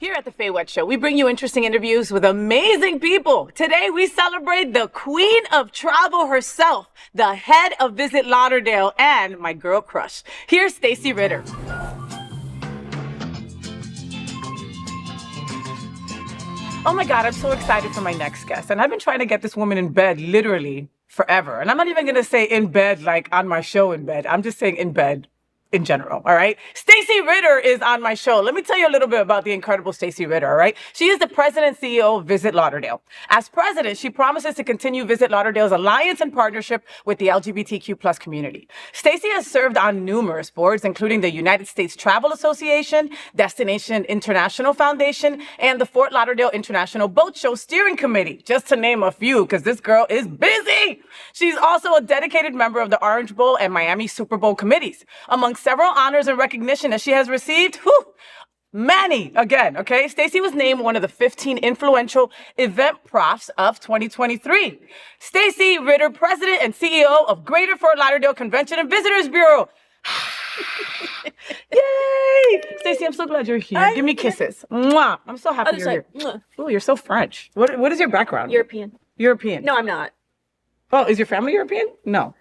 Here at the Faye Wet Show, we bring you interesting interviews with amazing people. Today, we celebrate the queen of travel herself, the head of Visit Lauderdale, and my girl crush. Here's Stacy Ritter. Oh my God, I'm so excited for my next guest. And I've been trying to get this woman in bed literally forever. And I'm not even going to say in bed like on my show in bed. I'm just saying in bed in general, all right? Stacy Ritter is on my show. Let me tell you a little bit about the incredible Stacy Ritter, all right? She is the president and CEO of Visit Lauderdale. As president, she promises to continue Visit Lauderdale's alliance and partnership with the LGBTQ plus community. Stacy has served on numerous boards, including the United States Travel Association, Destination International Foundation, and the Fort Lauderdale International Boat Show Steering Committee, just to name a few, because this girl is busy. She's also a dedicated member of the Orange Bowl and Miami Super Bowl committees. Among several honors and recognition that she has received, many, again, okay? Stacy was named one of the 15 influential Eventprofs of 2023. Stacy Ritter, president and CEO of Greater Fort Lauderdale Convention and Visitors Bureau. Yay! Stacy, I'm so glad you're here. Give me kisses. Mwah. I'm so happy you're here. Oh, you're so French. What is your background? European. European. No, I'm not. Oh, is your family European? No.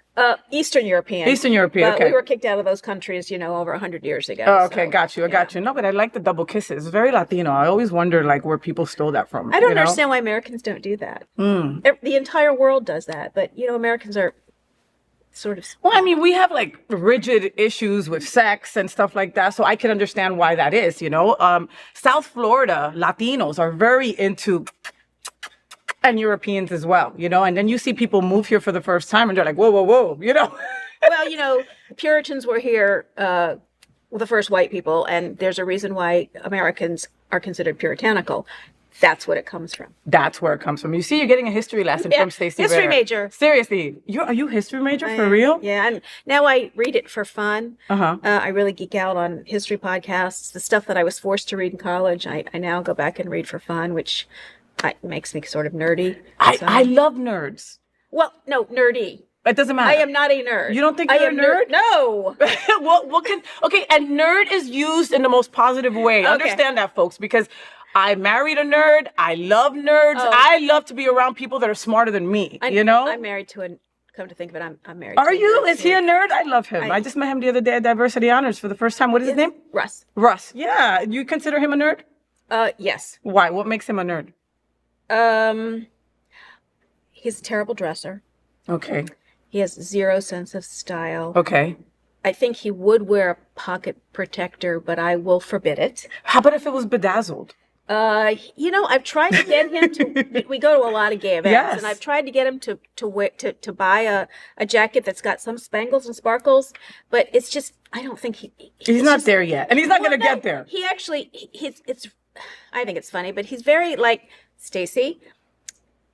Eastern European. Eastern European, okay. We were kicked out of those countries, over 100 years ago. Oh, okay, got you. I got you. No, but I like the double kisses. Very Latino. I always wonder, where people stole that from. I don't understand why Americans don't do that. The entire world does that, but, Americans are sort of... Well, I mean, we have, rigid issues with sex and stuff like that, so I can understand why that is, South Florida Latinos are very into... and Europeans as well, and then you see people move here for the first time and they're like, whoa, whoa, whoa, Well, Puritans were here, the first white people, and there's a reason why Americans are considered puritanical. That's what it comes from. That's where it comes from. You see, you're getting a history lesson from Stacy History Ritter. major. Seriously, are you a history major for real? Yeah, and now I read it for fun. I really geek out on history podcasts. The stuff that I was forced to read in college, I now go back and read for fun, which... it makes me sort of nerdy. I love nerds. Well, no, nerdy. It doesn't matter. I am not a nerd. You don't think you're a nerd? No. Okay, and nerd is used in the most positive way. Okay. Understand that, folks, because I married a nerd. I love nerds. I love to be around people that are smarter than me, I'm married to come to think of it, I'm married to Are you? a nerd. Is he a nerd? I love him. I just met him the other day at Diversity Honors for the first time. What is his name? Russ. Russ. Yeah. You consider him a nerd? Yes. Why? What makes him a nerd? He's a terrible dresser. Okay. He has zero sense of style. Okay. I think he would wear a pocket protector, but I will forbid it. How about if it was bedazzled? I've tried to get him to. We go to a lot of gay events, Yes. and I've tried to get him to buy a jacket that's got some spangles and sparkles, but it's just I don't think he's not there yet, and he's not going to get there. He actually it's. I think it's funny, but he's very like Stacy.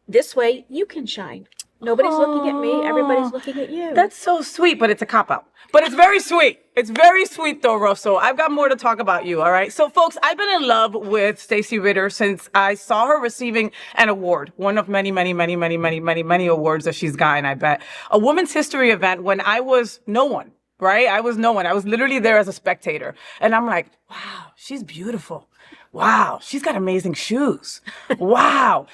This way you can shine. Nobody's looking at me. Everybody's looking at you. That's so sweet, but it's a cop-out. But it's very sweet. It's very sweet, though, Rosso. I've got more to talk about you, all right? So, folks, I've been in love with Stacy Ritter since I saw her receiving an award, one of many, many, many, many, many, many, many awards that she's gotten, I bet. A Women's History event when I was no one, right? I was no one. I was literally there as a spectator. And I'm like, wow, she's beautiful. Wow, she's got amazing shoes. Wow,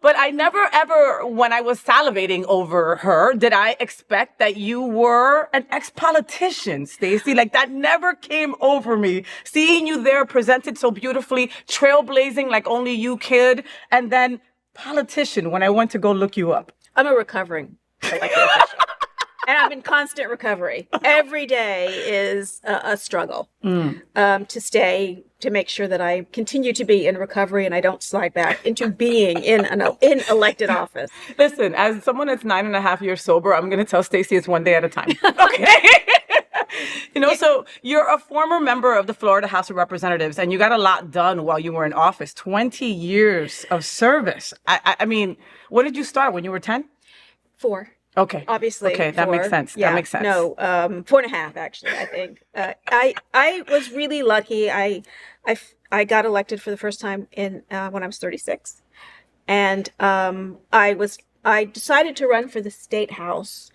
but I never ever, when I was salivating over her, did I expect that you were an ex-politician, Stacy. That never came over me. Seeing you there presented so beautifully, trailblazing like only you could, and then politician when I went to go look you up. I'm a recovering elected official. And I'm in constant recovery. Every day is a struggle to make sure that I continue to be in recovery and I don't slide back into being in elected office. Listen, as someone that's 9.5 years sober, I'm going to tell Stacy it's one day at a time. Okay. So you're a former member of the Florida House of Representatives, and you got a lot done while you were in office. 20 years of service. I mean, when did you start? When you were 10? 4. Okay. Obviously. Okay, that 4. makes sense. Yeah. That makes sense. No, 4.5 actually. I think I was really lucky. I got elected for the first time when I was 36, and I decided to run for the state house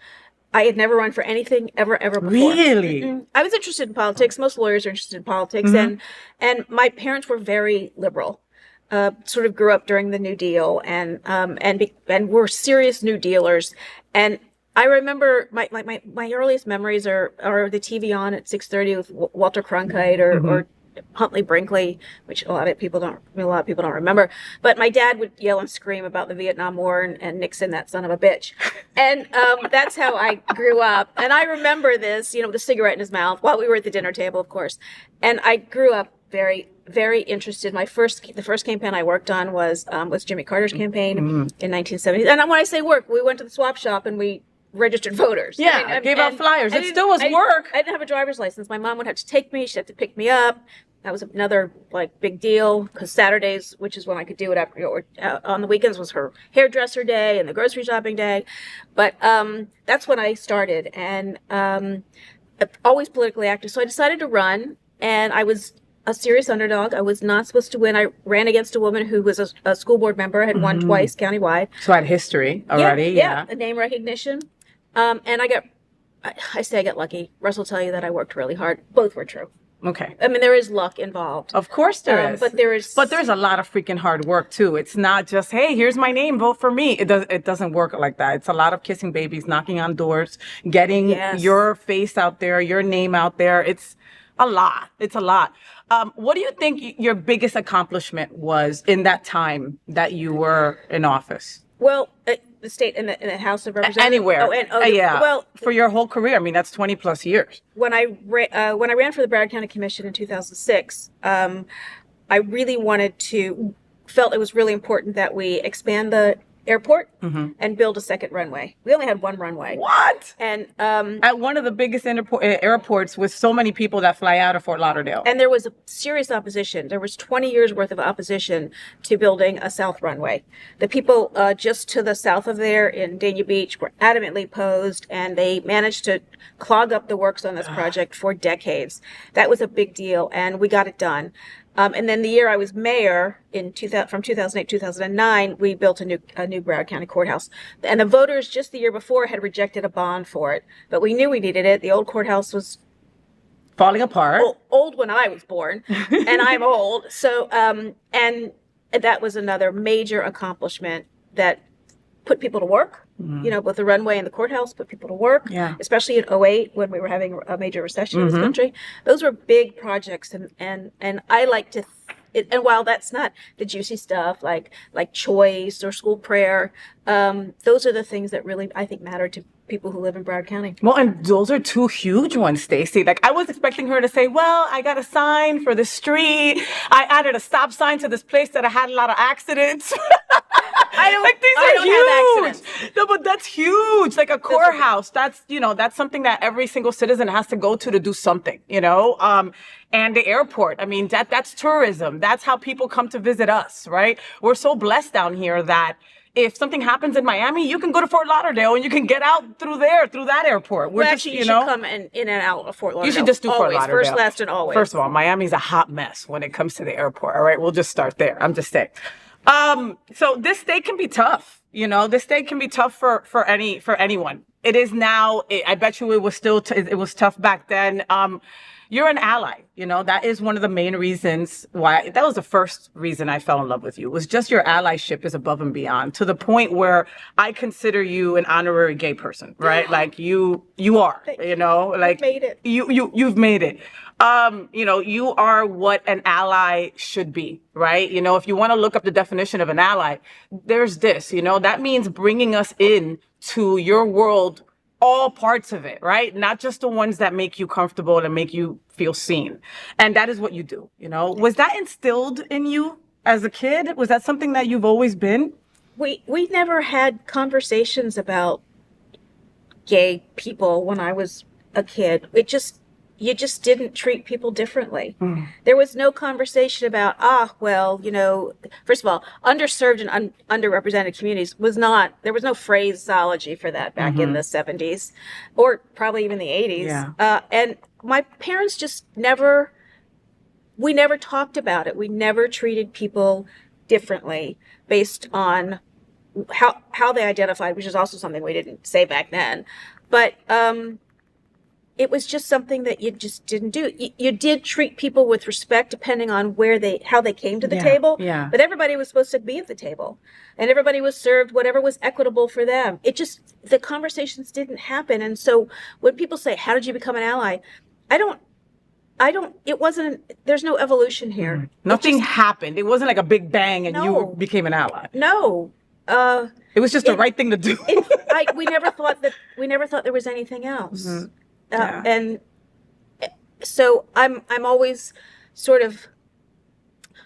I had never run for anything ever before. Really? I was interested in politics. Most lawyers are interested in politics, and my parents were very liberal. Sort of grew up during the New Deal, and were serious New Dealers. And I remember my earliest memories are the TV on at 6:30 with Walter Cronkite or Huntley Brinkley, which a lot of people don't remember. But my dad would yell and scream about the Vietnam War and Nixon, that son of a bitch. And that's how I grew up. And I remember this, with a cigarette in his mouth while we were at the dinner table, of course. And I grew up very, very interested. The first campaign I worked on was Jimmy Carter's campaign in 1970. And when I say work, we went to the swap shop and we registered voters. Yeah, gave out flyers. It still was work. I didn't have a driver's license. My mom would have to take me. She'd have to pick me up. That was another big deal, because Saturdays, which is when I could do it on the weekends, was her hairdresser day and the grocery shopping day. But that's when I started, and always politically active. So I decided to run, and I was a serious underdog. I was not supposed to win. I ran against a woman who was a school board member, had won twice countywide. So I had history already. Yeah, a name recognition. And I got lucky. Russ will tell you that I worked really hard. Both were true. Okay. I mean, there is luck involved. Of course there is. But there's a lot of freaking hard work too. It's not just, hey, here's my name, vote for me. It doesn't work like that. It's a lot of kissing babies, knocking on doors, getting your face out there, your name out there. It's a lot. It's a lot. What do you think your biggest accomplishment was in that time that you were in office? Well, the state in the House of Representatives. Anywhere. Yeah. Well, for your whole career. I mean, that's 20 plus years. When I ran for the Broward County Commission in 2006, I really felt it was really important that we expand the airport and build a second runway. We only had one runway. What? And at one of the biggest airports with so many people that fly out of Fort Lauderdale. And there was a serious opposition. There was 20 years worth of opposition to building a south runway. The people just to the south of there in Dania Beach were adamantly opposed, and they managed to clog up the works on this project for decades. That was a big deal, and we got it done. And then the year I was mayor from 2008, 2009, we built a new Broward County courthouse. And the voters just the year before had rejected a bond for it, but we knew we needed it. The old courthouse was falling apart. Old when I was born, and I'm old. So, and that was another major accomplishment that put people to work. Both the runway and the courthouse put people to work, especially in 2008 when we were having a major recession in this country. Those were big projects, and I like to, and while that's not the juicy stuff like choice or school prayer, those are the things that really, I think, matter to people who live in Broward County. Well, and those are two huge ones, Stacy. I was expecting her to say, well, I got a sign for the street. I added a stop sign to this place that I had a lot of accidents. I don't huge. have accidents. No, but that's huge. Like a courthouse. That's something that every single citizen has to go to do something, and the airport. I mean, that's tourism. That's how people come to visit us, right? We're so blessed down here that if something happens in Miami, you can go to Fort Lauderdale and you can get out through that airport. Well, actually, you should come in and out of Fort Lauderdale. You should just do Fort Lauderdale. First, last, and always. First of all, Miami's a hot mess when it comes to the airport. All right, we'll just start there. I'm just saying. So this state can be tough. This state can be tough for anyone. It is now. I bet you it was still it was tough back then. You're an ally. That is one of the main reasons why. That was the first reason I fell in love with you. Was just your allyship is above and beyond, to the point where I consider you an honorary gay person, right? Like you are. Like made it. You've made it. You are what an ally should be, right? If you want to look up the definition of an ally, there's this, that means bringing us in to your world, all parts of it, right? Not just the ones that make you comfortable and make you feel seen. And that is what you do, Was that instilled in you as a kid? Was that something that you've always been? We never had conversations about gay people when I was a kid. You just didn't treat people differently. There was no conversation about, first of all, underserved and underrepresented communities there was no phraseology for that back in the 70s, or probably even the 80s. Yeah. And my parents we never talked about it. We never treated people differently based on how they identified, which is also something we didn't say back then. But it was just something that you just didn't do. You did treat people with respect depending on how they came to the table. Yeah. But everybody was supposed to be at the table, and everybody was served whatever was equitable for them. The conversations didn't happen. And so when people say, "How did you become an ally?" It wasn't, there's no evolution here. Nothing happened. It wasn't like a big bang and No. you became an ally. No. It was just the right thing to do. We never thought there was anything else. Yeah. And so I'm always sort of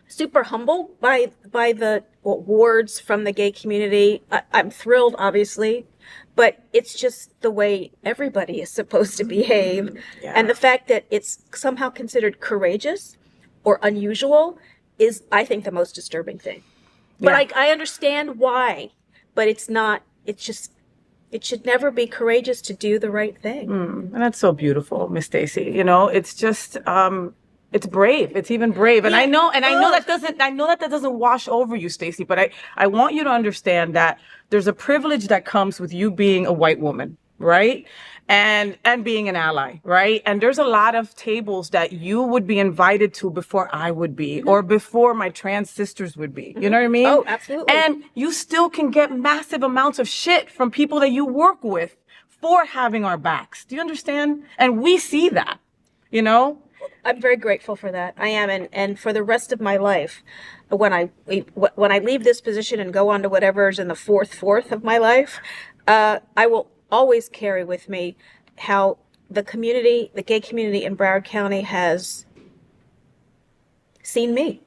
super humbled by the words from the gay community. I'm thrilled, obviously, but it's just the way everybody is supposed to behave. Yeah. And the fact that it's somehow considered courageous or unusual is, I think, the most disturbing thing. But I understand why, but it's not, it's just, it should never be courageous to do the right thing. And that's so beautiful, Miss Stacy. You know, it's just, it's brave. It's even brave. And I know that doesn't wash over you, Stacy, but I want you to understand that there's a privilege that comes with you being a white woman, right? And being an ally, right? And there's a lot of tables that you would be invited to before I would be, or before my trans sisters would be. You know what I mean? Oh, absolutely. And you still can get massive amounts of shit from people that you work with for having our backs. Do you understand? And we see that, you know? I'm very grateful for that. I am, and for the rest of my life, when I leave this position and go on to whatever's in the fourth of my life, I will always carry with me how the gay community in Broward County has seen me.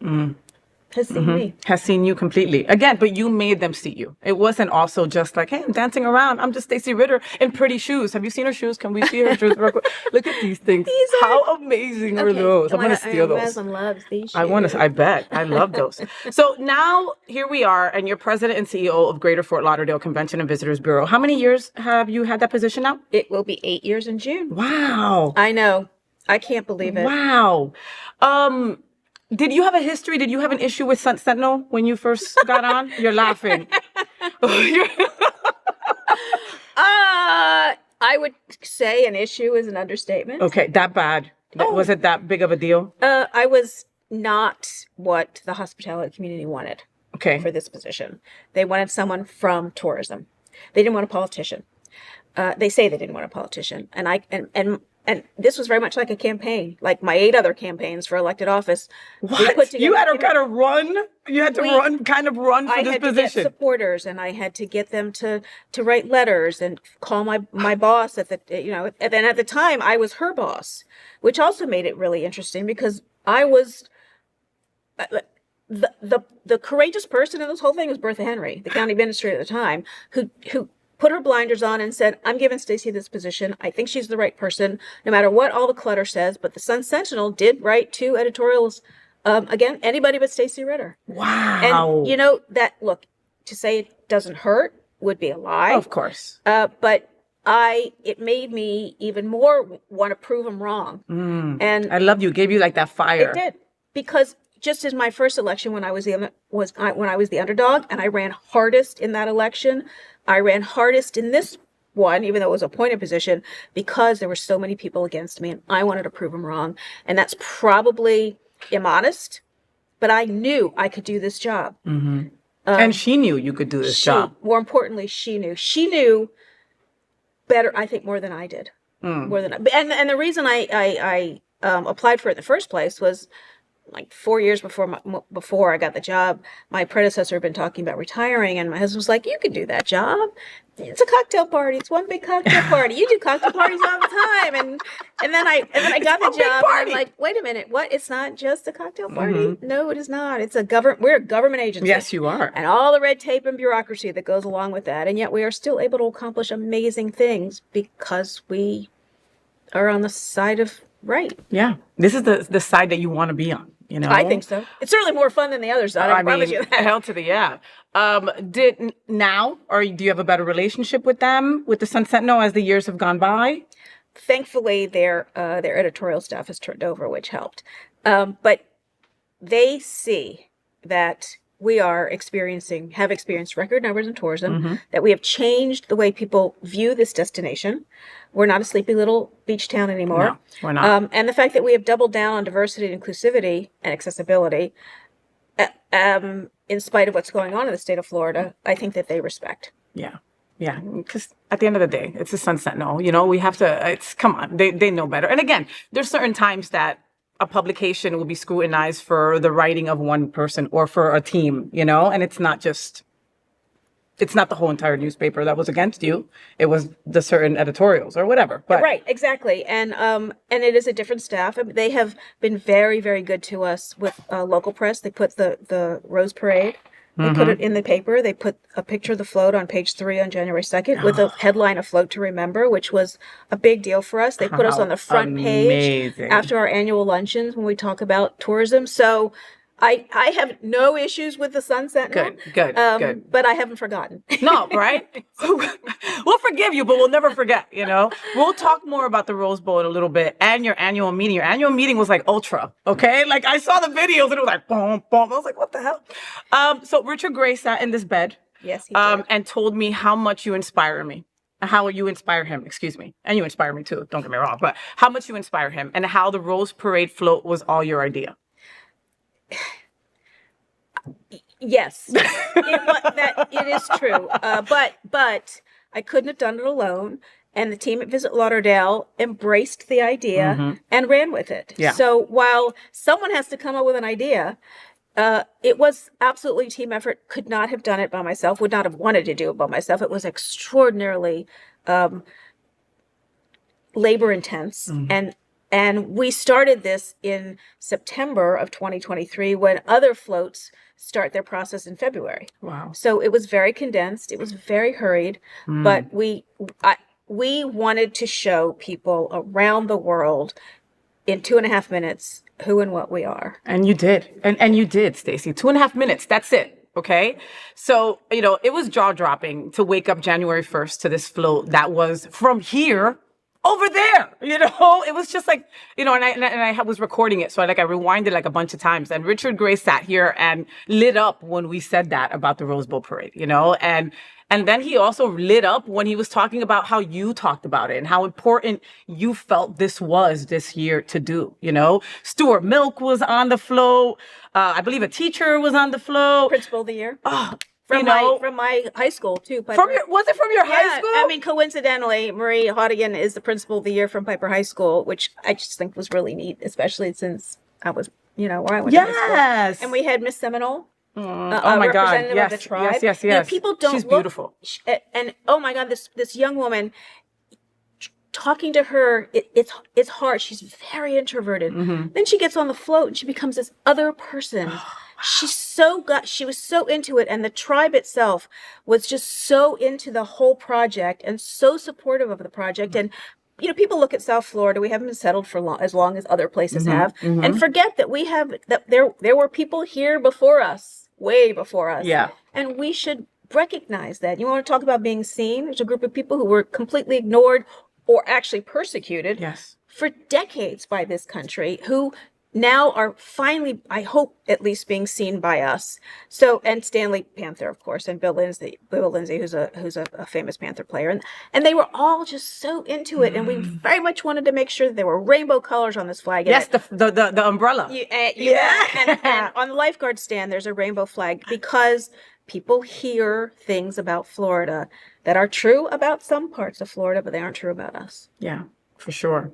Has seen you completely. Again, but you made them see you. It wasn't also just like, hey, I'm dancing around. I'm just Stacy Ritter in pretty shoes. Have you seen her shoes? Can we see her shoes real quick? Look at these things. How amazing are those? I'm going to steal those. Maslin loves these shoes. I bet. I love those. So now here we are, and you're president and CEO of Greater Fort Lauderdale Convention and Visitors Bureau. How many years have you had that position now? It will be 8 years in June. Wow. I know. I can't believe it. Wow. Did you have a history? Did you have an issue with Sun Sentinel when you first got on? You're laughing. I would say an issue is an understatement. Okay, that bad. Was it that big of a deal? I was not what the hospitality community wanted. Okay. For this position. They wanted someone from tourism. They didn't want a politician. They say they didn't want a politician. And this was very much like a campaign, like my 8 other campaigns for elected office. What? You had to kind of run? You had to run for this position? I had to get supporters, and I had to get them to write letters and call my boss and then at the time I was her boss, which also made it really interesting because I was the courageous person in this whole thing was Bertha Henry, the county administrator at the time, who put her blinders on and said, I'm giving Stacy this position. I think she's the right person, no matter what all the clutter says. But the Sun Sentinel did write 2 editorials, again, anybody but Stacy Ritter. Wow. And look, to say it doesn't hurt would be a lie. Of course. But it made me even more want to prove them wrong. And I love you. Gave you like that fire. It did. Because just as my first election when I was the underdog and I ran hardest in that election, I ran hardest in this one, even though it was a appointed position, because there were so many people against me and I wanted to prove them wrong. And that's probably immodest, but I knew I could do this job. And she knew you could do this job. More importantly, she knew. She knew better, I think, more than I did. More than and the reason I applied for it in the first place was like 4 years before I got the job, my predecessor had been talking about retiring, and my husband was like, "You can do that job. It's a cocktail party. It's one big cocktail party. You do cocktail parties all the time." And then I got the job, and I'm like, "Wait a minute, what? It's not just a cocktail party? No, it is not. It's we're a government agency. Yes, you are. And all the red tape and bureaucracy that goes along with that, and yet we are still able to accomplish amazing things because we are on the side of right." Yeah, this is the side that you want to be on. You know, I think so. It's certainly more fun than the other side. I promise you that. Hell to the yeah. Do you have a better relationship with them, with the Sun Sentinel, as the years have gone by? Thankfully, their editorial staff has turned over, which helped. But they see that we are have experienced record numbers in tourism, that we have changed the way people view this destination. We're not a sleepy little beach town anymore. No, we're not. And the fact that we have doubled down on diversity and inclusivity and accessibility, in spite of what's going on in the state of Florida, I think that they respect. Yeah. Yeah. Because at the end of the day, it's a sunset. No, we have to, come on, they know better. And again, there's certain times that a publication will be scrutinized for the writing of one person or for a team, and it's not the whole entire newspaper that was against you. It was the certain editorials or whatever. But right, exactly. And it is a different staff. They have been very, very good to us with local press. They put the Rose Parade. They put it in the paper. They put a picture of the float on page 3 on January 2nd with a headline, "A Float to Remember," which was a big deal for us. They put us on the front page after our annual luncheons when we talk about tourism. So I have no issues with the Sun Sentinel. Good. But I haven't forgotten. No, right? We'll forgive you, but we'll never forget, We'll talk more about the Rose Bowl in a little bit and your annual meeting. Your annual meeting was like ultra, okay? Like I saw the videos and it was like boom, boom. I was like, what the hell? So Richard Gray sat in this bed. Yes, he did. And told me how much you inspire me. How you inspire him, excuse me. And you inspire me too, don't get me wrong. But how much you inspire him and how the Rose Parade float was all your idea. Yes, it is true. But I couldn't have done it alone. And the team at Visit Lauderdale embraced the idea and ran with it. Yeah. So while someone has to come up with an idea, it was absolutely a team effort. Could not have done it by myself. Would not have wanted to do it by myself. It was extraordinarily labor intense. And we started this in September of 2023 when other floats start their process in February. Wow. So it was very condensed. It was very hurried, but we wanted to show people around the world in 2.5 minutes who and what we are. And you did. And you did, Stacy. 2.5 minutes. That's it. Okay. So, it was jaw dropping to wake up January 1st to this float that was from here over there, it was just like, and I was recording it. So I rewinded like a bunch of times, and Richard Gray sat here and lit up when we said that about the Rose Bowl Parade, and then he also lit up when he was talking about how you talked about it and how important you felt this was this year to do, Stuart Milk was on the float. I believe a teacher was on the float. Principal of the year. Oh, From my high school too. Was it from your high school? I mean, coincidentally, Marie Hodigan is the principal of the year from Piper High School, which I just think was really neat, especially since I was, where I went to high school. Yes. And we had Miss Seminole. Oh my God! Representative Yes, of the tribe. yes. People don't. She's beautiful. And oh my God, this young woman. Talking to her, it's hard. She's very introverted. Then she gets on the float and she becomes this other person. She was so into it, and the tribe itself was just so into the whole project and so supportive of the project. And people look at South Florida. We haven't been settled for as long as other places have, and forget that there were people here before us, way before us. Yeah, and we should recognize that. You want to talk about being seen? There's a group of people who were completely ignored or actually persecuted for decades by this country, who now are finally, I hope, at least being seen by us. So, and Stanley Panther, of course, and Bill Lindsay, who's a famous Panther player, and they were all just so into it, and we very much wanted to make sure that there were rainbow colors on this flag. Yes, the umbrella. And on the lifeguard stand, there's a rainbow flag because people hear things about Florida that are true about some parts of Florida, but they aren't true about us. Yeah, for sure.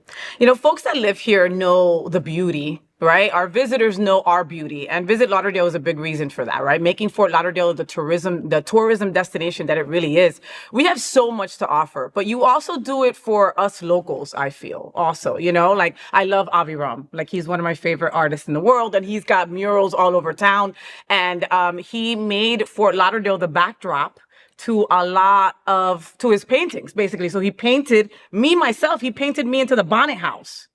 Folks that live here know the beauty, right? Our visitors know our beauty, and Visit Lauderdale is a big reason for that, right? Making Fort Lauderdale the tourism destination that it really is. We have so much to offer, but you also do it for us locals, I feel, also, like I love Avi Ram. Like he's one of my favorite artists in the world, and he's got murals all over town, and he made Fort Lauderdale the backdrop to his paintings, basically. So he painted me into the Bonnet House.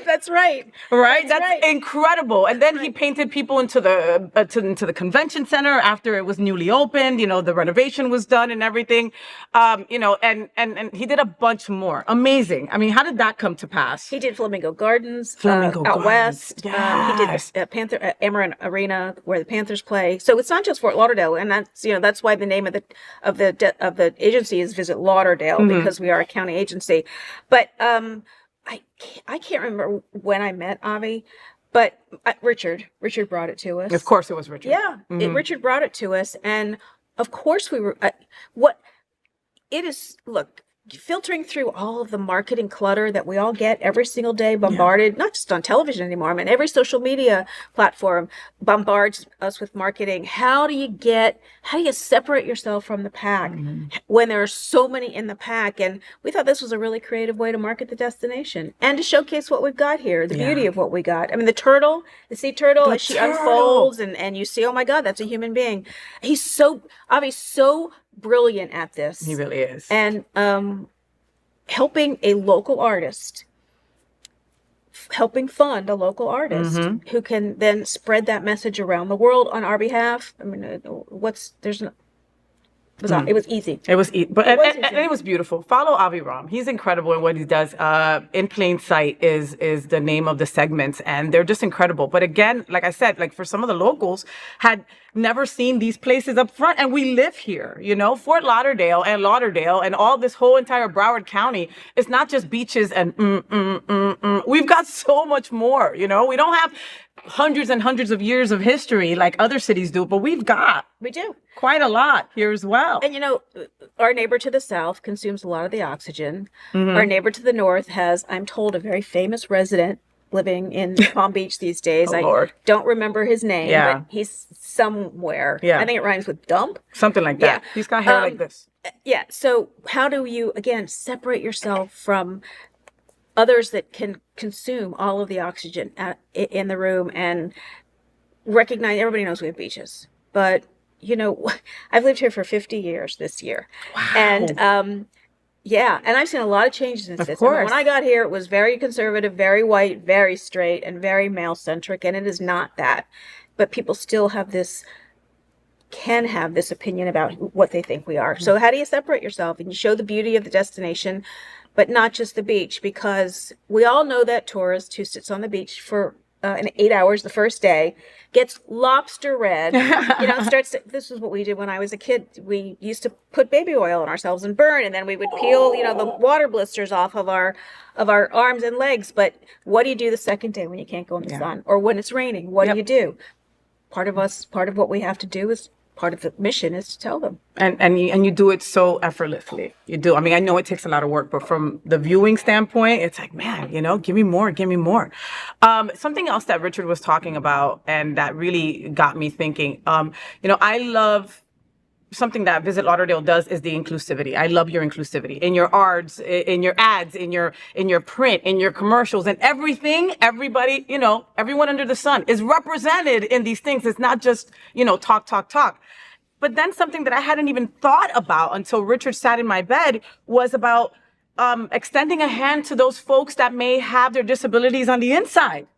That's right. Right? That's right. incredible. And then he painted people into the convention center after it was newly opened. You know, the renovation was done and everything. You know, and he did a bunch more. Amazing. I mean, how did that come to pass? He did Flamingo Gardens, Flamingo out Gardens. west. Yes. He did Panther Amarin Arena where the Panthers play. So it's not just Fort Lauderdale, and that's why the name of the agency is Visit Lauderdale, because we are a county agency. But I can't remember when I met Avi, but Richard brought it to us. Of course, it was Richard. Yeah, Richard brought it to us, and of course we were. Look, filtering through all of the marketing clutter that we all get every single day, bombarded, not just on television anymore. I mean, every social media platform bombards us with marketing. How do you separate yourself from the pack when there are so many in the pack? And we thought this was a really creative way to market the destination and to showcase what we've got here, the beauty of what we got. I mean, the sea turtle, as she unfolds and you see, oh my God, that's a human being. He's so brilliant at this. He really is. And helping a local artist, helping fund a local artist who can then spread that message around the world on our behalf. I mean, it was easy. It was, but and it was beautiful. Follow Avi Ram. He's incredible in what he does. In Plain Sight is the name of the segments, and they're just incredible. But again, like I said, like for some of the locals had never seen these places up front, and we live here. You know, Fort Lauderdale and all this whole entire Broward County. It's not just beaches and We've got so much more. You know, we don't have hundreds and hundreds of years of history like other cities do, but we do quite a lot here as well. And you know, our neighbor to the south consumes a lot of the oxygen. Our neighbor to the north has, I'm told, a very famous resident living in Palm Beach these days. Lord. Don't remember his name, but he's somewhere. I think it rhymes with dump. Something like that. He's got hair like this. Yeah. So how do you, again, separate yourself from others that can consume all of the oxygen in the room and recognize? Everybody knows we have beaches, but you know, I've lived here for 50 years this year. Wow. And and I've seen a lot of changes in this. When I got here, it was very conservative, very white, very straight, and very male-centric, and it is not that. But people still can have this opinion about what they think we are. So how do you separate yourself? And you show the beauty of the destination, but not just the beach, because we all know that tourist who sits on the beach for 8 hours the first day gets lobster red. This is what we did when I was a kid. We used to put baby oil on ourselves and burn, and then we would peel, the water blisters off of our arms and legs. But what do you do the second day when you can't go in the sun, or when it's raining? What do you do? Part of what we have to do is, part of the mission is to tell them. And you do it so effortlessly. You do. I mean, I know it takes a lot of work, but from the viewing standpoint, it's like, man, give me more. Something else that Richard was talking about and that really got me thinking, I love something that Visit Lauderdale does is the inclusivity. I love your inclusivity in your arts, in your ads, in your print, in your commercials, and everything. Everybody, everyone under the sun is represented in these things. It's not just, talk. But then something that I hadn't even thought about until Richard sat in my bed was about extending a hand to those folks that may have their disabilities on the inside.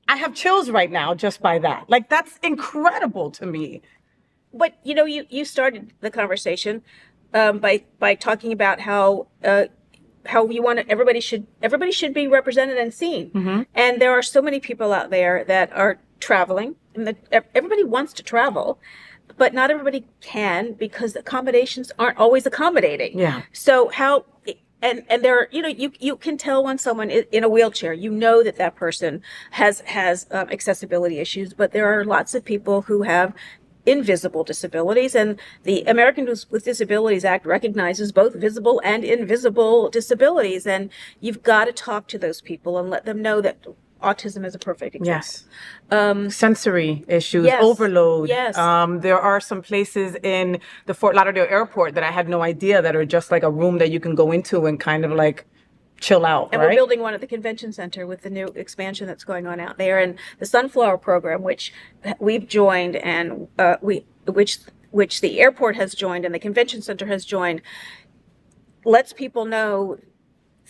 I have chills right now just by that. Like, that's incredible to me. But you started the conversation by talking about how you want everybody should be represented and seen. And there are so many people out there that are traveling, and everybody wants to travel, but not everybody can, because the accommodations aren't always accommodating. Yeah. So how? And there are, you can tell when someone is in a wheelchair, that person has accessibility issues, but there are lots of people who have invisible disabilities, and the Americans with Disabilities Act recognizes both visible and invisible disabilities, and you've got to talk to those people and let them know that autism is a perfect example. Yes. Sensory issues, overload. Yes. There are some places in the Fort Lauderdale airport that I had no idea that are just like a room that you can go into and kind of like chill out. And we're building one at the convention center with the new expansion that's going on out there, and the Sunflower program, which we've joined, and which the airport has joined and the convention center has joined, lets people know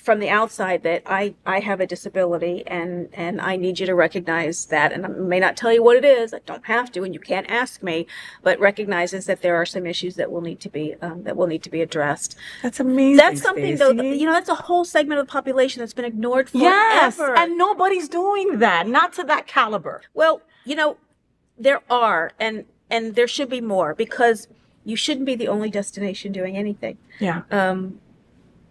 from the outside that I have a disability and I need you to recognize that. And I may not tell you what it is. I don't have to, and you can't ask me, but recognizes that there are some issues that will need to be addressed. That's amazing. That's something though, Stacy. that's a whole segment of the population that's been ignored forever. Yes, and nobody's doing that, not to that caliber. Well, there are, and there should be more, because you shouldn't be the only destination doing anything. Yeah.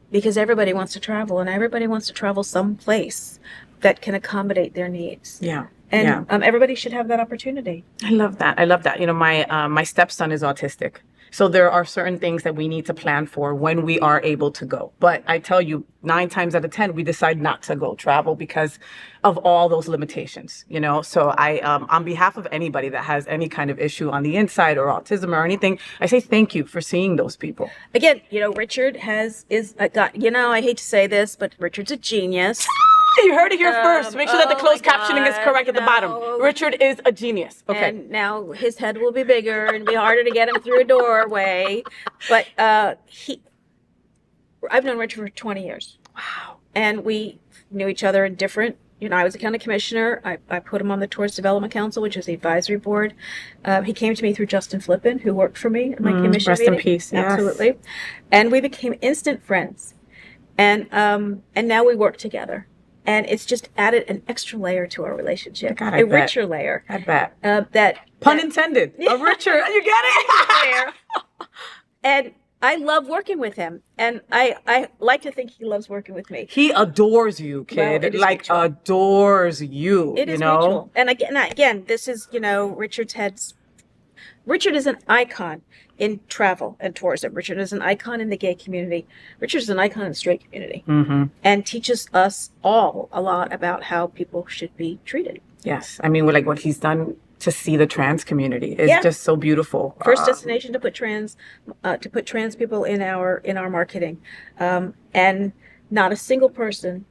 Because everybody wants to travel, and everybody wants to travel someplace that can accommodate their needs. Yeah. And everybody should have that opportunity. I love that. My stepson is autistic. So there are certain things that we need to plan for when we are able to go. But I tell you, 9 times out of 10, we decide not to go travel because of all those limitations, So I, on behalf of anybody that has any kind of issue on the inside or autism or anything, I say thank you for seeing those people. Again, Richard I hate to say this, but Richard's a genius. You heard it here first. Make sure that the closed captioning is correct at the bottom. Richard is a genius. Okay. And now his head will be bigger and be harder to get him through a doorway. But I've known Richard for 20 years. Wow. And we knew each other in different, I was a county commissioner. I put him on the Tourist Development Council, which is the advisory board. He came to me through Justin Flippin, who worked for me in my commission rest meeting. in peace. Yes. Absolutely. And we became instant friends. And now we work together. And it's just added an extra layer to our relationship, God, I bet. richer layer. I bet. Pun intended. A richer. You get it? And I love working with him. And I like to think he loves working with me. He adores you, kid. Well, mutual. Adores you. It is mutual. And again, this is, Richard is an icon in travel and tourism. Richard is an icon in the gay community. Richard is an icon in the straight community, and teaches us all a lot about how people should be treated. Yes. I mean, what he's done to see the trans community is just so beautiful. First destination to put trans people in our marketing. And not a single person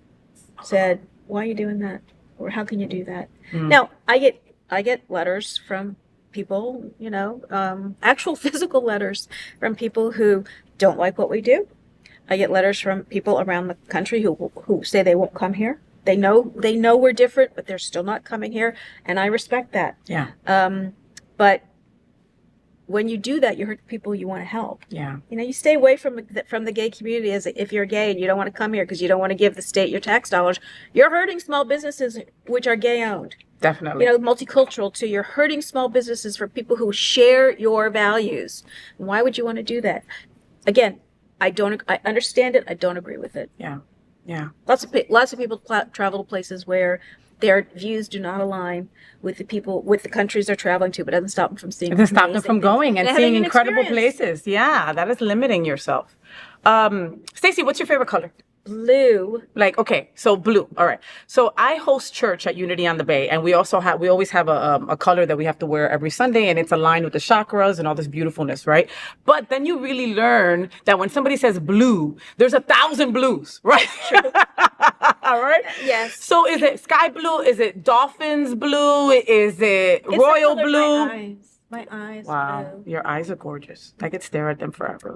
said, "Why are you doing that?" Or "How can you do that?" Now, I get letters from people, actual physical letters from people who don't like what we do. I get letters from people around the country who say they won't come here. They know we're different, but they're still not coming here, and I respect that. Yeah. But when you do that, you hurt the people you want to help. Yeah. You stay away from the gay community as if you're gay and you don't want to come here because you don't want to give the state your tax dollars. You're hurting small businesses which are gay owned. Definitely. Multicultural too. You're hurting small businesses for people who share your values. Why would you want to do that? Again, I understand it. I don't agree with it. Yeah. Yeah. Lots of people travel to places where their views do not align with the countries they're traveling to, but it doesn't stop them from seeing. It doesn't stop them from going and seeing incredible places. Yeah, that is limiting yourself. Stacy, what's your favorite color? Blue. So blue. All right. So I host church at Unity on the Bay, and we always have a color that we have to wear every Sunday, and it's aligned with the chakras and all this beautifulness, right? But then you really learn that when somebody says blue, there's 1,000 blues, right? All right. Yes. So is it sky blue? Is it dolphins blue? Is it royal blue? My eyes. Wow, blue. your eyes are gorgeous. I could stare at them forever.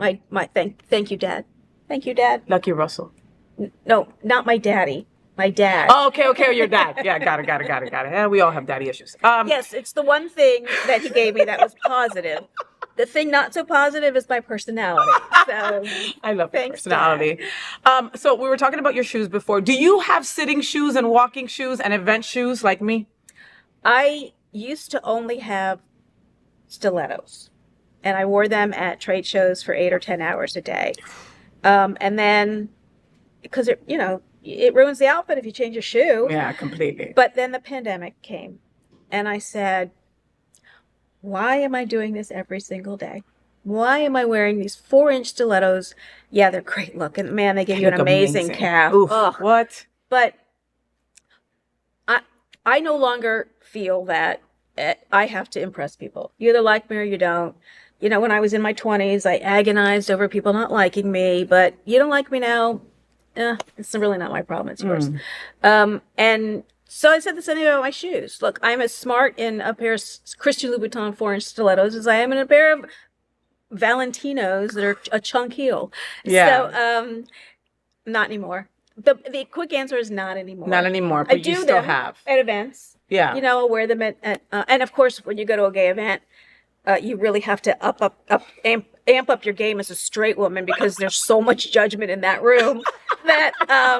Thank you, Dad. Thank you, Dad. Lucky Russell. No, not my daddy. My dad. Oh, okay, your dad. Yeah, got it. Yeah, we all have daddy issues. Yes, it's the one thing that he gave me that was positive. The thing not so positive is my personality. So I love your personality. So we were talking about your shoes before. Do you have sitting shoes and walking shoes and event shoes like me? I used to only have stilettos, and I wore them at trade shows for 8 or 10 hours a day. And then, because it ruins the outfit if you change a shoe. Yeah, completely. But then the pandemic came, and I said, why am I doing this every single day? Why am I wearing these 4-inch stilettos? Yeah, they're great looking. Man, they give you an amazing calf. Oof, what? But I no longer feel that I have to impress people. You either like me or you don't. When I was in my 20s, I agonized over people not liking me, but you don't like me now, it's really not my problem, it's yours. And so I said the same thing about my shoes. Look, I'm as smart in a pair of Christian Louboutin 4-inch stilettos as I am in a pair of Valentinos that are a chunk heel. Yeah. So, not anymore. The quick answer is not anymore. Not anymore, I but do you still them have. at events. Yeah. You know, I'll wear them at and of course, when you go to a gay event, you really have to amp up your game as a straight woman because there's so much judgment in that room that I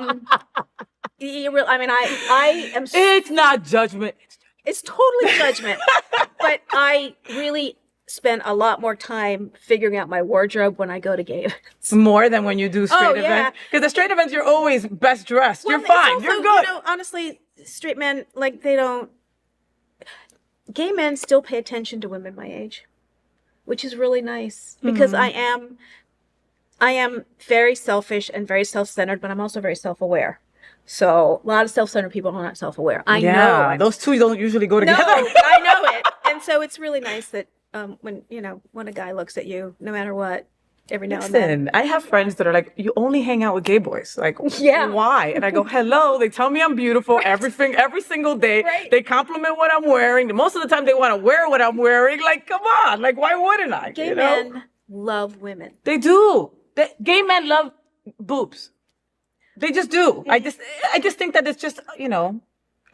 mean, I am. It's not judgment. It's totally judgment, but I really spend a lot more time figuring out my wardrobe when I go to gay events. More than when you do straight events? Because the straight events, you're always best dressed. Well, you're fine. Also, you're good. You know, honestly, straight men, like, they don't... Gay men still pay attention to women my age, which is really nice. Because I am very selfish and very self-centered, but I'm also very self-aware. So a lot of self-centered people are not self-aware. I know. Those two don't usually go together. No, I know it. And so it's really nice that when a guy looks at you, no matter what, every now and then. I have friends that are like, you only hang out with gay boys. Like, Yeah. why? And I go, hello. They tell me I'm beautiful every single day. Right. They compliment what I'm wearing. Most of the time they want to wear what I'm wearing. Like, come on. Like, why wouldn't I? Gay men love women. They do. Gay men love boobs. They just do. I just think that it's just,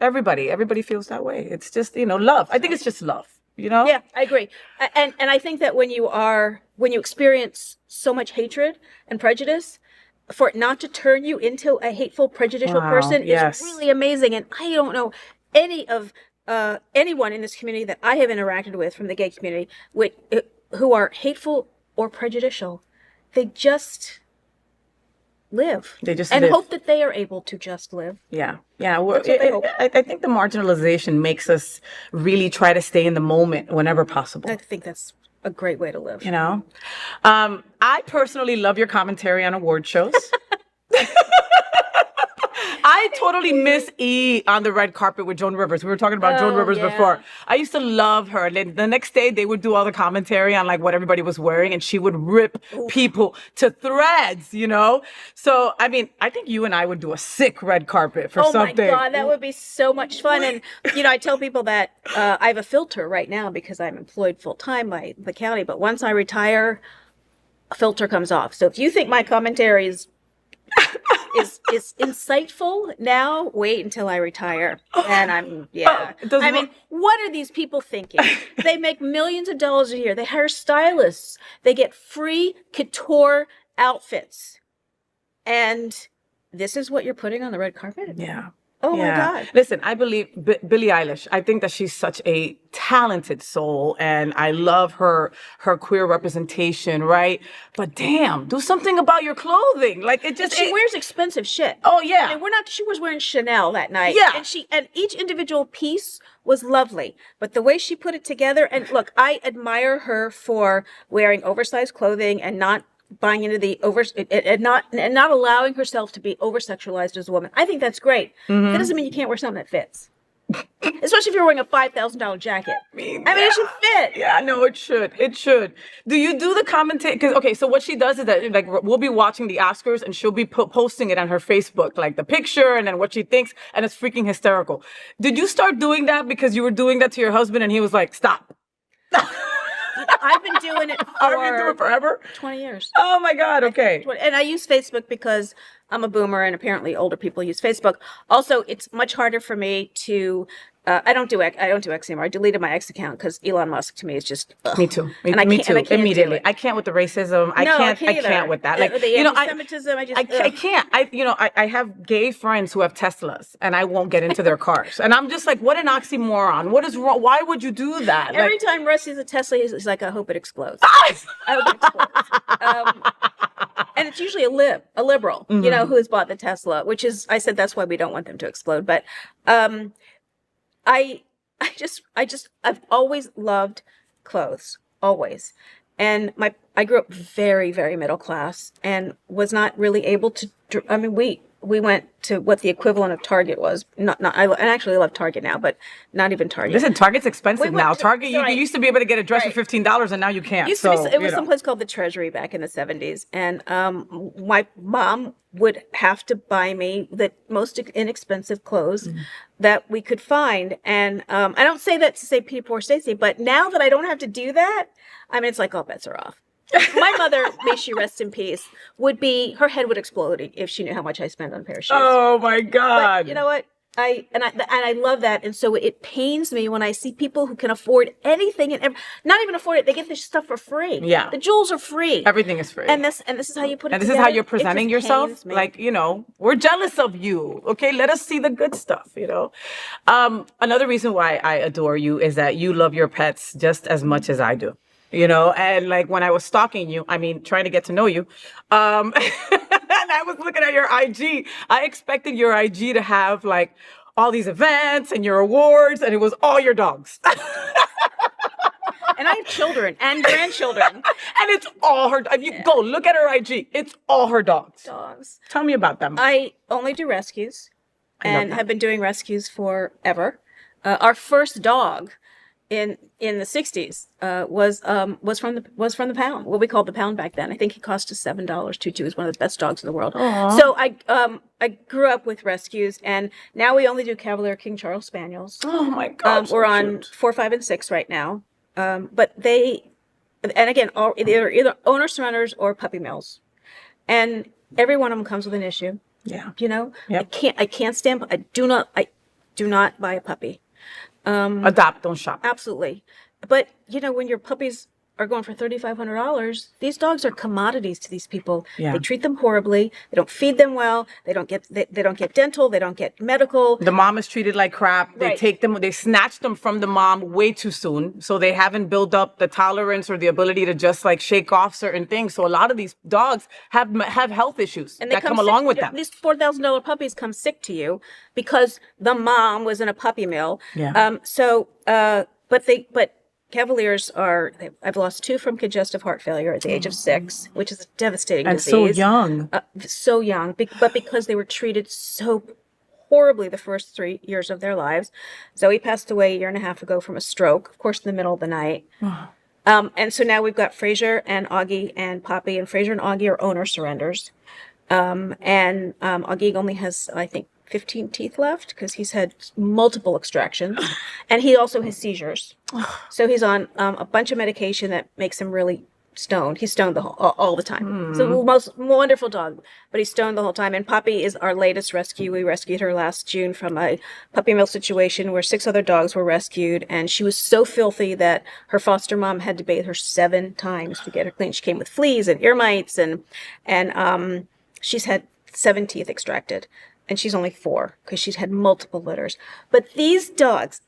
everybody feels that way. It's just, love. I think it's just love, Yeah, I agree. And I think that when you experience so much hatred and prejudice, for it not to turn you into a hateful, prejudicial person is really amazing. And I don't know anyone in this community that I have interacted with from the gay community who are hateful or prejudicial. They just live. They just live. hope that they are able to just live. Yeah. I think the marginalization makes us really try to stay in the moment whenever possible. I think that's a great way to live. I personally love your commentary on award shows. I totally miss E on the red carpet with Joan Rivers. We were talking about Joan Rivers before. I used to love her. The next day, they would do all the commentary on like what everybody was wearing, and she would rip people to threads, So, I mean, I think you and I would do a sick red carpet for something. Oh my God, that would be so much fun. And, I tell people that I have a filter right now because I'm employed full time by the county. But once I retire, a filter comes off. So if you think my commentary is insightful now, wait until I retire. And what are these people thinking? They make millions of dollars a year. They hire stylists. They get free couture outfits. And this is what you're putting on the red carpet? Yeah. Oh my God. Listen, I believe Billie Eilish. I think that she's such a talented soul, and I love her queer representation, right? But damn, do something about your clothing. Like she wears expensive shit. Oh yeah. I mean, she was wearing Chanel that night. Yeah. And each individual piece was lovely. But the way she put it together, and look, I admire her for wearing oversized clothing and not buying into the and not allowing herself to be over sexualized as a woman. I think that's great. Mm-hmm. That doesn't mean you can't wear something that fits. Especially if you're wearing a $5,000 jacket. I mean, it should fit. Yeah, no, it should. It should. Do you do the commentary? So what she does is that, like, we'll be watching the Oscars and she'll be posting it on her Facebook, like the picture and then what she thinks, and it's freaking hysterical. Did you start doing that because you were doing that to your husband and he was like, stop? I've been doing it for forever? 20 years. Oh my God, okay. And I use Facebook because I'm a boomer and apparently older people use Facebook. Also, it's much harder for me to I don't do X anymore. I deleted my X account because Elon Musk to me is just ugh. Me too. And me too. Immediately. I can't with the racism. I can't can't with that. Like the anti-Semitism. I can't. I have gay friends who have Teslas and I won't get into their cars. And I'm just like, what an oxymoron. What is wrong? Why would you do that? Every time Russ sees a Tesla, he's like, I hope it explodes. I hope it explodes. And it's usually a liberal, Mm-hmm. who has bought the Tesla, which is, I said, that's why we don't want them to explode. But I've always loved clothes, always. And I grew up very, very middle class and was not really able to, we went to what the equivalent of Target was. I actually love Target now, but not even Target. Listen, Target's expensive now. Target, you used to be able to get a dress for $15 and now you can't. It was someplace called the Treasury back in the 70s. And my mom would have to buy me the most inexpensive clothes that we could find. And I don't say that to say poor Stacy, but now that I don't have to do that, it's like all bets are off. My mother, may she rest in peace, her head would explode if she knew how much I spend on a pair of shoes. Oh my God. But you know what? I love that, and so it pains me when I see people who can afford anything and not even afford it. They get this stuff for free. Yeah. The jewels are free. Everything is free. And this is how you put it. And this together. is how you're It presenting just yourself. pains me. Like, we're jealous of you. Okay, let us see the good stuff. Another reason why I adore you is that you love your pets just as much as I do. And like when I was stalking you, trying to get to know you, and I was looking at your IG, I expected your IG to have like all these events and your awards, and it was all your dogs. And I have children and grandchildren. And it's all her. If you go look at her IG, it's all her dogs. Tell me about them. I only do rescues and have been doing rescues forever. Our first dog in the 60s was from the pound, what we called the pound back then. I think he cost us $7. Tutu is one of the best dogs in the world. Aww. So I grew up with rescues, and now we only do Cavalier King Charles Spaniels. Oh my God. We're on 4, 5, and 6 right now. But again, either owner surrenders or puppy mills, and every one of them comes with an issue. Yeah. Yep. I can't stand. I do not buy a puppy. Adopt, don't shop. Absolutely. But when your puppies are going for $3,500, these dogs are commodities to these people. Yeah. They treat them horribly. They don't feed them well. They don't get dental. They don't get medical. The mom is treated like crap. They Right. they snatch them from the mom way too soon. So they haven't built up the tolerance or the ability to just like shake off certain things. So a lot of these dogs have health issues And they that come along with them. These $4,000 puppies come sick to you because the mom was in a puppy mill. Yeah. But Cavaliers I've lost 2 from congestive heart failure at the age of 6, which is a devastating disease. And so young. So young, but because they were treated so horribly the first 3 years of their lives. Zoe passed away a year and a half ago from a stroke, of course, in the middle of the night. And so now we've got Fraser and Augie and Poppy, and Fraser and Augie are owner surrenders. Augie only has, I think, 15 teeth left because he's had multiple extractions, and he also has seizures. So he's on a bunch of medication that makes him really stoned. He's stoned all the time. It's the most wonderful dog, but he's stoned the whole time. And Poppy is our latest rescue. We rescued her last June from a puppy mill situation where 6 other dogs were rescued, and she was so filthy that her foster mom had to bathe her 7 times to get her clean. She came with fleas and ear mites, and she's had 7 teeth extracted. And she's only 4 because she's had multiple litters. But these dogs,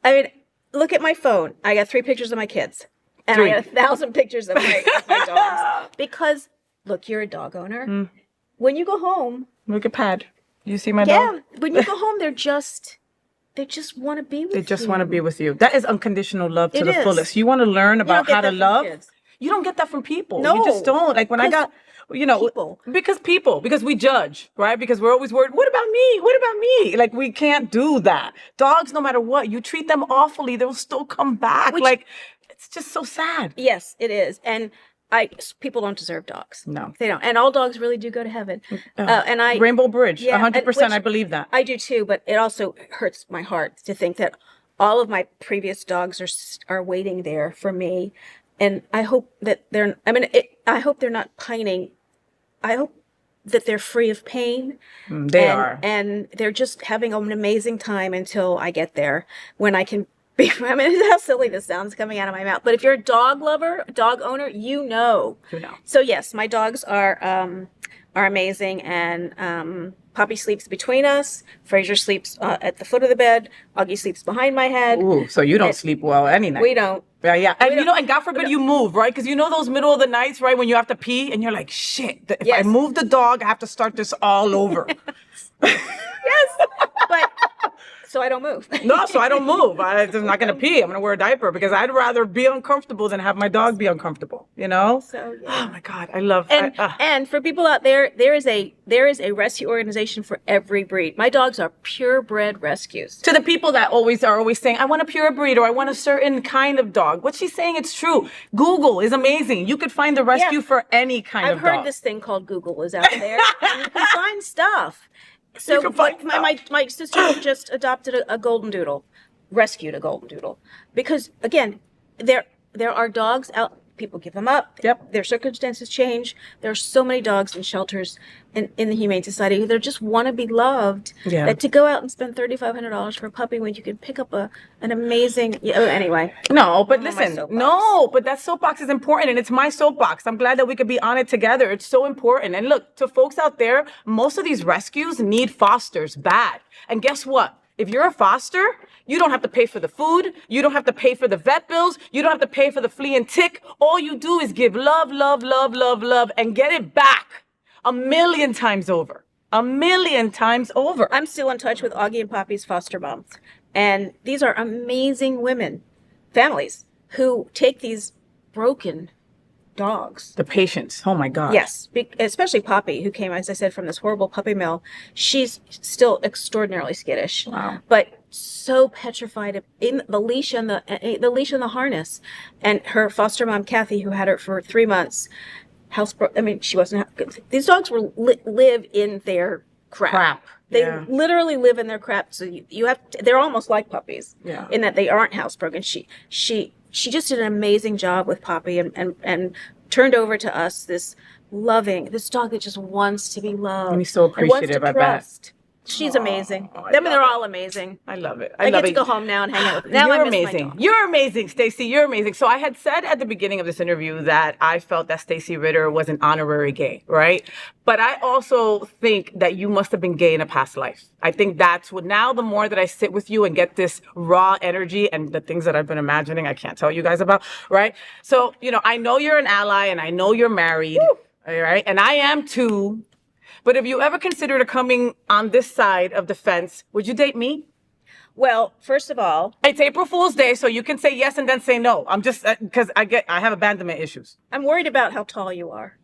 look at my phone. I got 3 pictures of my kids. And 3. I got 1,000 pictures of my dogs. Because, look, you're a dog owner. When you go home. Look at Pad. You see my dog? Yeah. When you go home, they just want to be with you. They just want to be with you. That is unconditional love to It the is. fullest. You want to learn about how to love? Kids. You don't get that from people. No. You just don't. Like when I got, because we judge, right? Because we're always worried, what about me? What about me? Like we can't do that. Dogs, no matter what, you treat them awfully, they'll still come back. It's just so sad. Yes, it is. And people don't deserve dogs. No. They don't. And all dogs really do go to heaven. Rainbow Bridge, Yeah, 100%, I believe that. I do too, but it also hurts my heart to think that all of my previous dogs are waiting there for me. And I hope that I hope they're not pining. I hope that they're free of pain. They are. And they're just having an amazing time until I get there when I can be, how silly this sounds coming out of my mouth. But if you're a dog lover, dog owner, you know. So yes, my dogs are amazing. And Poppy sleeps between us. Fraser sleeps at the foot of the bed. Augie sleeps behind my head. Ooh, so you don't sleep well any night. We don't. Yeah. And and God forbid you move, right? Because those middle of the nights, right, when you have to pee and you're like, shit, if I move the dog, I have to start this all over. Yes. But so I don't move. No, so I don't move. I'm not going to pee. I'm going to wear a diaper because I'd rather be uncomfortable than have my dog be uncomfortable, So, yeah. Oh my God, I love and for people out there, there is a rescue organization for every breed. My dogs are purebred rescues. To the people that are always saying, I want a pure breed or I want a certain kind of dog. What she's saying, it's true. Google is amazing. You could find the rescue for any kind of dog. I've heard this thing called Google is out there. And you can find stuff. So my sister just adopted a golden doodle, rescued a golden doodle, because again, there are dogs out people give them up. Yep. Their circumstances change. There are so many dogs in shelters in the Humane Society who they just want to be loved. Yeah. That to go out and spend $3,500 for a puppy when you can pick up an amazing. Anyway. No, but I'm on my listen, soapbox. no, but that soapbox is important, and it's my soapbox. I'm glad that we could be on it together. It's so important. And look, to folks out there, most of these rescues need fosters bad. And guess what? If you're a foster, you don't have to pay for the food. You don't have to pay for the vet bills. You don't have to pay for the flea and tick. All you do is give love, love, love, love, love, and get it back 1,000,000 times over. 1,000,000 times over. I'm still in touch with Augie and Poppy's foster moms. And these are amazing women, families, who take these broken dogs. The patience. Oh my God. Yes, especially Poppy, who came, as I said, from this horrible puppy mill. She's still extraordinarily skittish, but so petrified in the leash and the leash and the harness. And her foster mom, Kathy, who had her for 3 months, she wasn't. These dogs live in their crap. They literally live in their crap. So you have. They're almost like puppies. Yeah. In that they aren't housebroken. She just did an amazing job with Poppy and turned over to us this dog that just wants to be loved. And he's so appreciative, I bet. She's amazing. They're all amazing. I love it. I get to go home now and hang out with them. Now You're I miss amazing. my dog. You're amazing, Stacy. You're amazing. So I had said at the beginning of this interview that I felt that Stacy Ritter was an honorary gay, right? But I also think that you must have been gay in a past life. I think that's what, now the more that I sit with you and get this raw energy and the things that I've been imagining, I can't tell you guys about, right? So, I know you're an ally and I know you're married, all right? And I am too. But if you ever considered coming on this side of the fence, would you date me? Well, first of all, it's April Fool's Day, so you can say yes and then say no. I'm just because I have abandonment issues. I'm worried about how tall you are.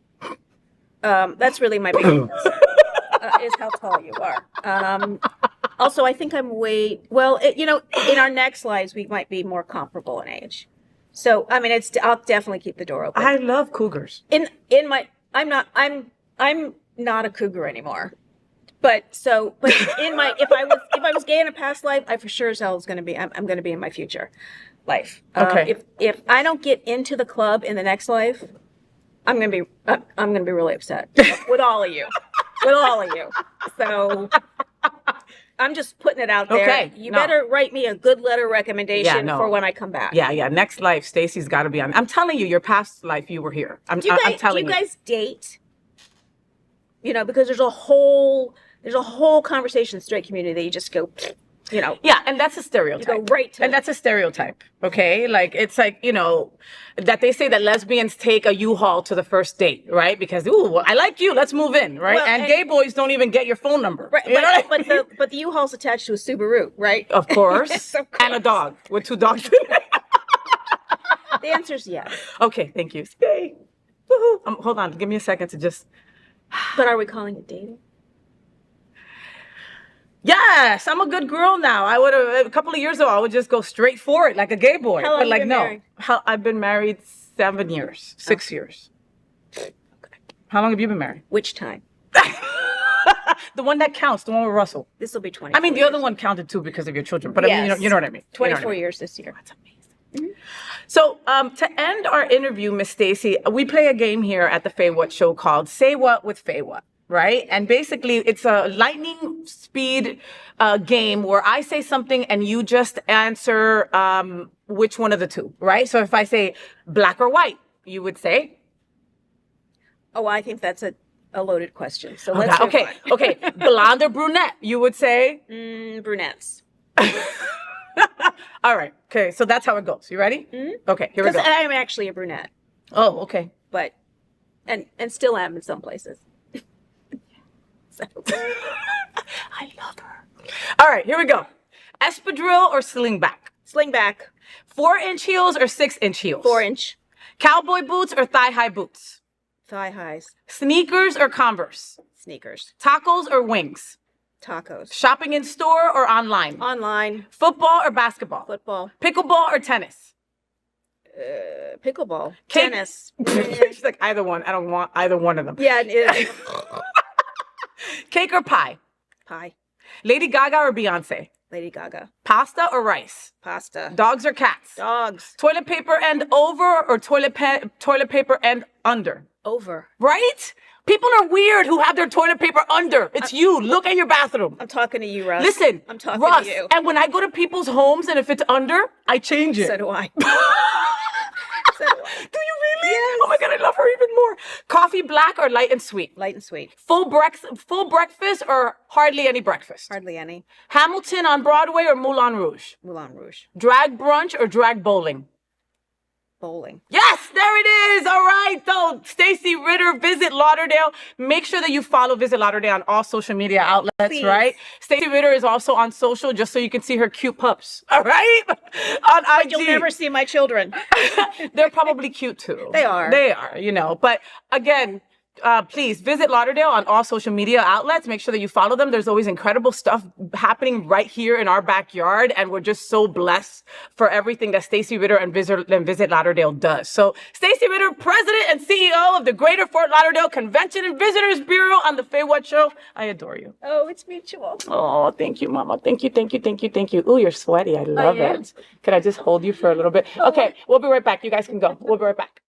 That's really my big concern, is how tall you are. Also, I think I'm in our next lives, we might be more comparable in age. So, I'll definitely keep the door open. I love cougars. I'm not a cougar anymore. But if I was gay in a past life, I for sure as hell is going to be. I'm going to be in my future life. Okay. If I don't get into the club in the next life, I'm going to be really upset with all of you. So I'm just putting it out there. Okay. You better write me a good letter recommendation for when I come back. Yeah. Next life, Stacy's got to be on. I'm telling you, your past life, you were here. I'm telling you. Do you guys date? Because there's a whole conversation in the straight community that you just go, Yeah, and that's a stereotype. You go right to and that's a stereotype, okay? It's like, that they say that lesbians take a U-Haul to the first date, right? Because, I like you, let's move in, right? Well, and gay boys don't even get your phone number. Right, but the U-Haul's attached to a Subaru, right? Of course. Of course. And a dog, with 2 dogs. The answer's yes. Okay, thank you. Yay. Woohoo. Hold on, give me a second to just... But are we calling it dating? Yes, I'm a good girl now. I would have, a couple of years ago, I would just go straight for it like a gay boy. How long but have you been married? I've been married 7 years, 6 years. Okay. How long have you been married? Which time? The one that counts, the one with Russell. This will be 20. The other one counted too because of your children. But yes. you know what I mean. 24 years this year. That's amazing. Mm-hmm. So to end our interview, Miss Stacy, we play a game here at the Faye What Show called Say What with Faye What, right? And basically it's a lightning speed game where I say something and you just answer which one of the two, right? So if I say black or white, you would say? Oh, I think that's a loaded question. So let's Okay. Blonde or brunette, you would say? Brunettes. All right. Okay. So that's how it goes. You ready? Mm-hmm. Okay. Here we go. Because I'm actually a brunette. Oh, okay. But, and still am in some places. So. I love her. All right. Here we go. Espadrille or slingback? Slingback. 4-inch heels or 6-inch heels? 4-inch. Cowboy boots or thigh-high boots? Thigh highs. Sneakers or Converse? Sneakers. Tacos or wings? Tacos. Shopping in store or online? Online. Football or basketball? Football. Pickleball or tennis? Pickleball. Cake. Tennis. She's like, either one. I don't want either one of them. Yeah. Cake or pie? Pie. Lady Gaga or Beyonce? Lady Gaga. Pasta or rice? Pasta. Dogs or cats? Dogs. Toilet paper end over or toilet paper end under? Over. Right? People are weird who have their toilet paper under. It's you. Look at your bathroom. I'm talking to you, Russ. Listen, I'm talking Russ, to you. and when I go to people's homes and if it's under, I change it. So do I. So do I. Do you really? Yes. Oh my God, I love her even more. Coffee black or light and sweet? Light and sweet. Full breakfast or hardly any breakfast? Hardly any. Hamilton on Broadway or Moulin Rouge? Moulin Rouge. Drag brunch or drag bowling? Bowling. Yes, there it is. All right. So Stacy Ritter, Visit Lauderdale. Make sure that you follow Visit Lauderdale on all social media outlets, Please. right? Stacy Ritter is also on social just so you can see her cute pups. All right? On IG. But you'll never see my children. They're probably cute too. They are. They are, But again, please visit Lauderdale on all social media outlets. Make sure that you follow them. There's always incredible stuff happening right here in our backyard. And we're just so blessed for everything that Stacy Ritter and Visit Lauderdale does. So Stacy Ritter, President and CEO of the Greater Fort Lauderdale Convention and Visitors Bureau on the Faye What Show. I adore you. Oh, it's mutual. Oh, thank you, Mama. Thank you, thank you, thank you, thank you. Ooh, you're sweaty. I love am. it. Can I just hold you for a little bit? Okay, we'll be right back. You guys can go. We'll be right back.